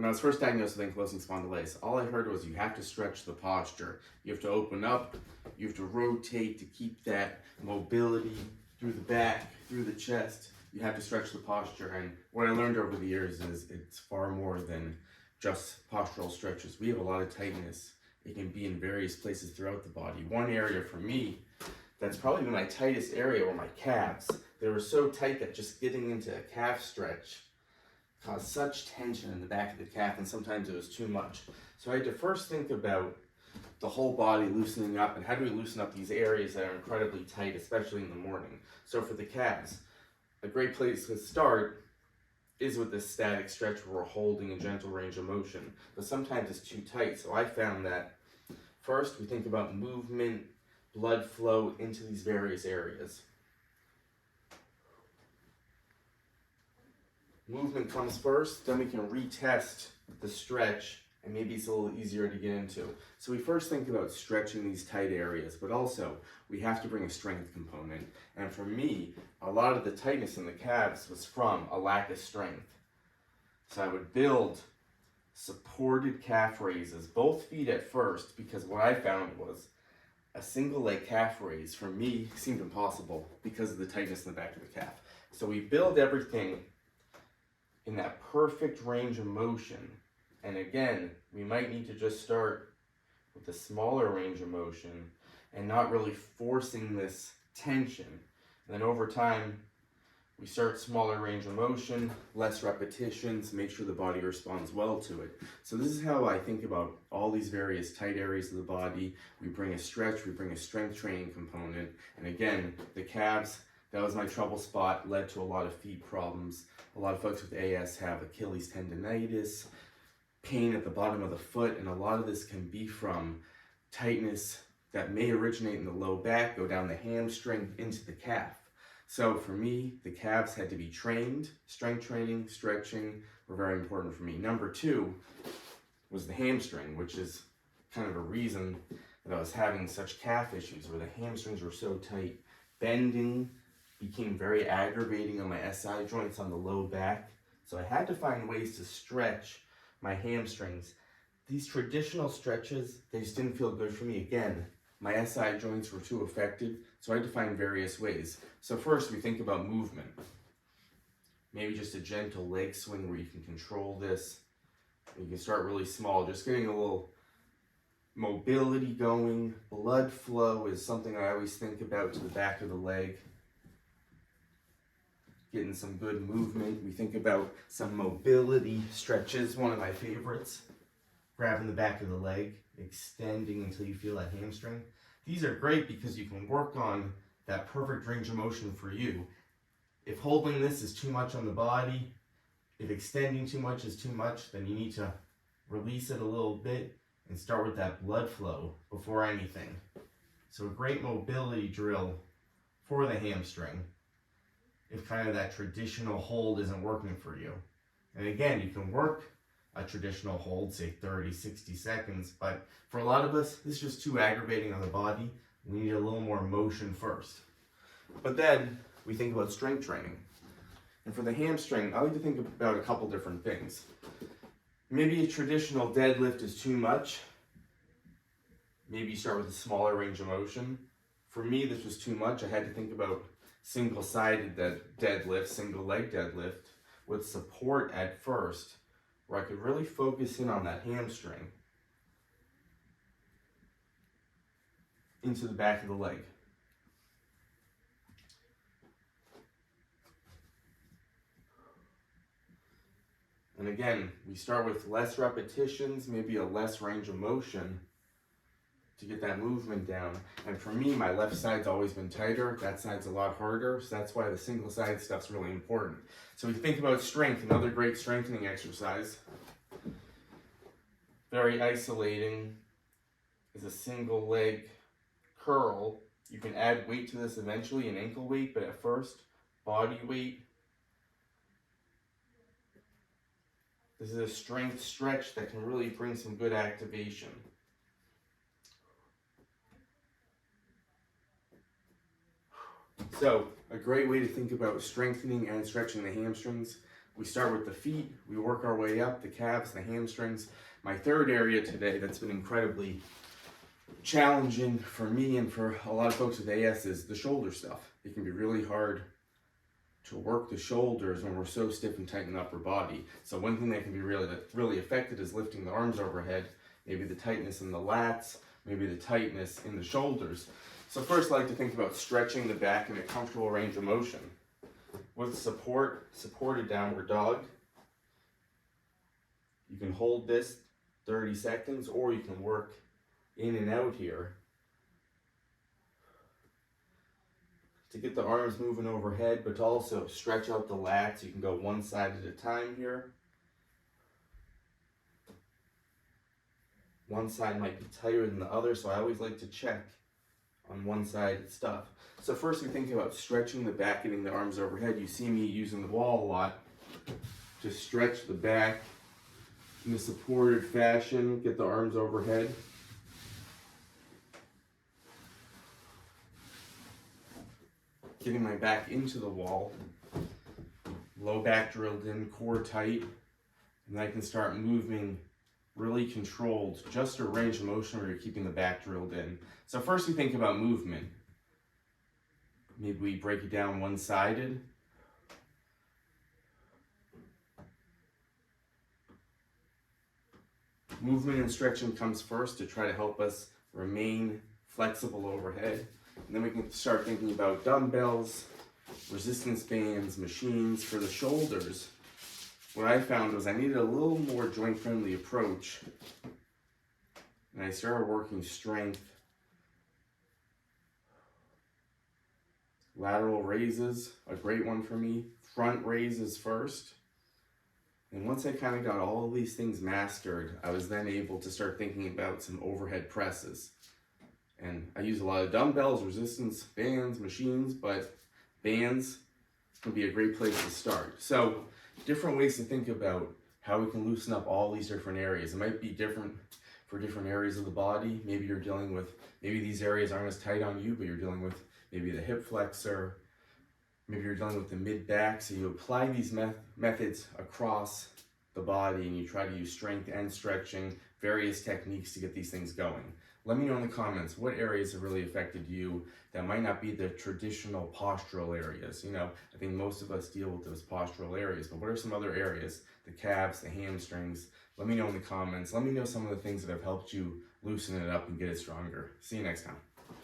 When I was first diagnosed with ankylosing spondylitis, all I heard was you have to stretch the posture. You have to open up, you have to rotate to keep that mobility through the back, through the chest. You have to stretch the posture. And what I learned over the years is it's far more than just postural stretches. We have a lot of tightness. It can be in various places throughout the body. One area for me, that's probably my tightest area, were my calves. They were so tight that just getting into a calf stretch caused such tension in the back of the calf, and sometimes it was too much. So I had to first think about the whole body loosening up, and how do we loosen up these areas that are incredibly tight, especially in the morning. So for the calves, a great place to start is with this static stretch where we're holding a gentle range of motion, but sometimes it's too tight. So I found that first we think about movement, blood flow into these various areas. Movement comes first, then we can retest the stretch, and maybe it's a little easier to get into. So we first think about stretching these tight areas, but also we have to bring a strength component. And for me, a lot of the tightness in the calves was from a lack of strength. So I would build supported calf raises, both feet at first, because what I found was a single leg calf raise for me seemed impossible because of the tightness in the back of the calf. So we build everything in that perfect range of motion. And again, we might need to just start with a smaller range of motion and not really forcing this tension. And then over time, we start smaller range of motion, less repetitions, make sure the body responds well to it. So this is how I think about all these various tight areas of the body. We bring a stretch, we bring a strength training component. And again, the calves, that was my trouble spot, led to a lot of feet problems. A lot of folks with AS have Achilles tendonitis, pain at the bottom of the foot, and a lot of this can be from tightness that may originate in the low back, go down the hamstring into the calf. So for me, the calves had to be trained. Strength training, stretching were very important for me. Number two was the hamstring, which is kind of a reason that I was having such calf issues, where the hamstrings were so tight. Bending became very aggravating on my SI joints on the low back. So I had to find ways to stretch my hamstrings. These traditional stretches, they just didn't feel good for me. Again, my SI joints were too affected, so I had to find various ways. So first we think about movement. Maybe just a gentle leg swing where you can control this. You can start really small, just getting a little mobility going. Blood flow is something I always think about to the back of the leg. Getting some good movement. We think about some mobility stretches, one of my favorites. Grabbing the back of the leg, extending until you feel that hamstring. These are great because you can work on that perfect range of motion for you. If holding this is too much on the body, if extending too much is too much, then you need to release it a little bit and start with that blood flow before anything. So a great mobility drill for the hamstring if kind of that traditional hold isn't working for you. And again, you can work a traditional hold, say 30, 60 seconds, but for a lot of us, this is just too aggravating on the body. We need a little more motion first. But then we think about strength training. And for the hamstring, I like to think about a couple different things. Maybe a traditional deadlift is too much. Maybe you start with a smaller range of motion. For me, this was too much. I had to think about single-sided deadlift, single leg deadlift with support at first, where I could really focus in on that hamstring into the back of the leg. And again, we start with less repetitions, maybe a less range of motion to get that movement down. And for me, my left side's always been tighter. That side's a lot harder. So that's why the single side stuff's really important. So we think about strength, another great strengthening exercise. Very isolating is a single leg curl. You can add weight to this eventually, an ankle weight, but at first, body weight. This is a strength stretch that can really bring some good activation. So, a great way to think about strengthening and stretching the hamstrings. We start with the feet, we work our way up, the calves, the hamstrings. My third area today that's been incredibly challenging for me and for a lot of folks with AS is the shoulder stuff. It can be really hard to work the shoulders when we're so stiff and tight in the upper body. So one thing that can be really affected is lifting the arms overhead, maybe the tightness in the lats, maybe the tightness in the shoulders. So first I like to think about stretching the back in a comfortable range of motion. With support, supported downward dog. You can hold this 30 seconds or you can work in and out here to get the arms moving overhead, but to also stretch out the lats. You can go one side at a time here. One side might be tighter than the other, so I always like to check on one-sided stuff. So first we think about stretching the back, getting the arms overhead. You see me using the wall a lot to stretch the back in a supported fashion, get the arms overhead. Getting my back into the wall, low back drilled in, core tight, and I can start moving really controlled, just a range of motion where you're keeping the back drilled in. So first we think about movement. Maybe we break it down one-sided. Movement and stretching comes first to try to help us remain flexible overhead. And then we can start thinking about dumbbells, resistance bands, machines. For the shoulders, what I found was I needed a little more joint-friendly approach. And I started working strength. Lateral raises, a great one for me. Front raises first. And once I kind of got all of these things mastered, I was then able to start thinking about some overhead presses. And I use a lot of dumbbells, resistance bands, machines, but bands can be a great place to start. So different ways to think about how we can loosen up all these different areas. It might be different for different areas of the body. Maybe you're dealing with, maybe these areas aren't as tight on you, but you're dealing with maybe the hip flexor, maybe you're dealing with the mid back. So you apply these methods across the body and you try to use strength and stretching, various techniques to get these things going. Let me know in the comments what areas have really affected you that might not be the traditional postural areas. You know, I think most of us deal with those postural areas, but what are some other areas? The calves, the hamstrings. Let me know in the comments. Let me know some of the things that have helped you loosen it up and get it stronger. See you next time.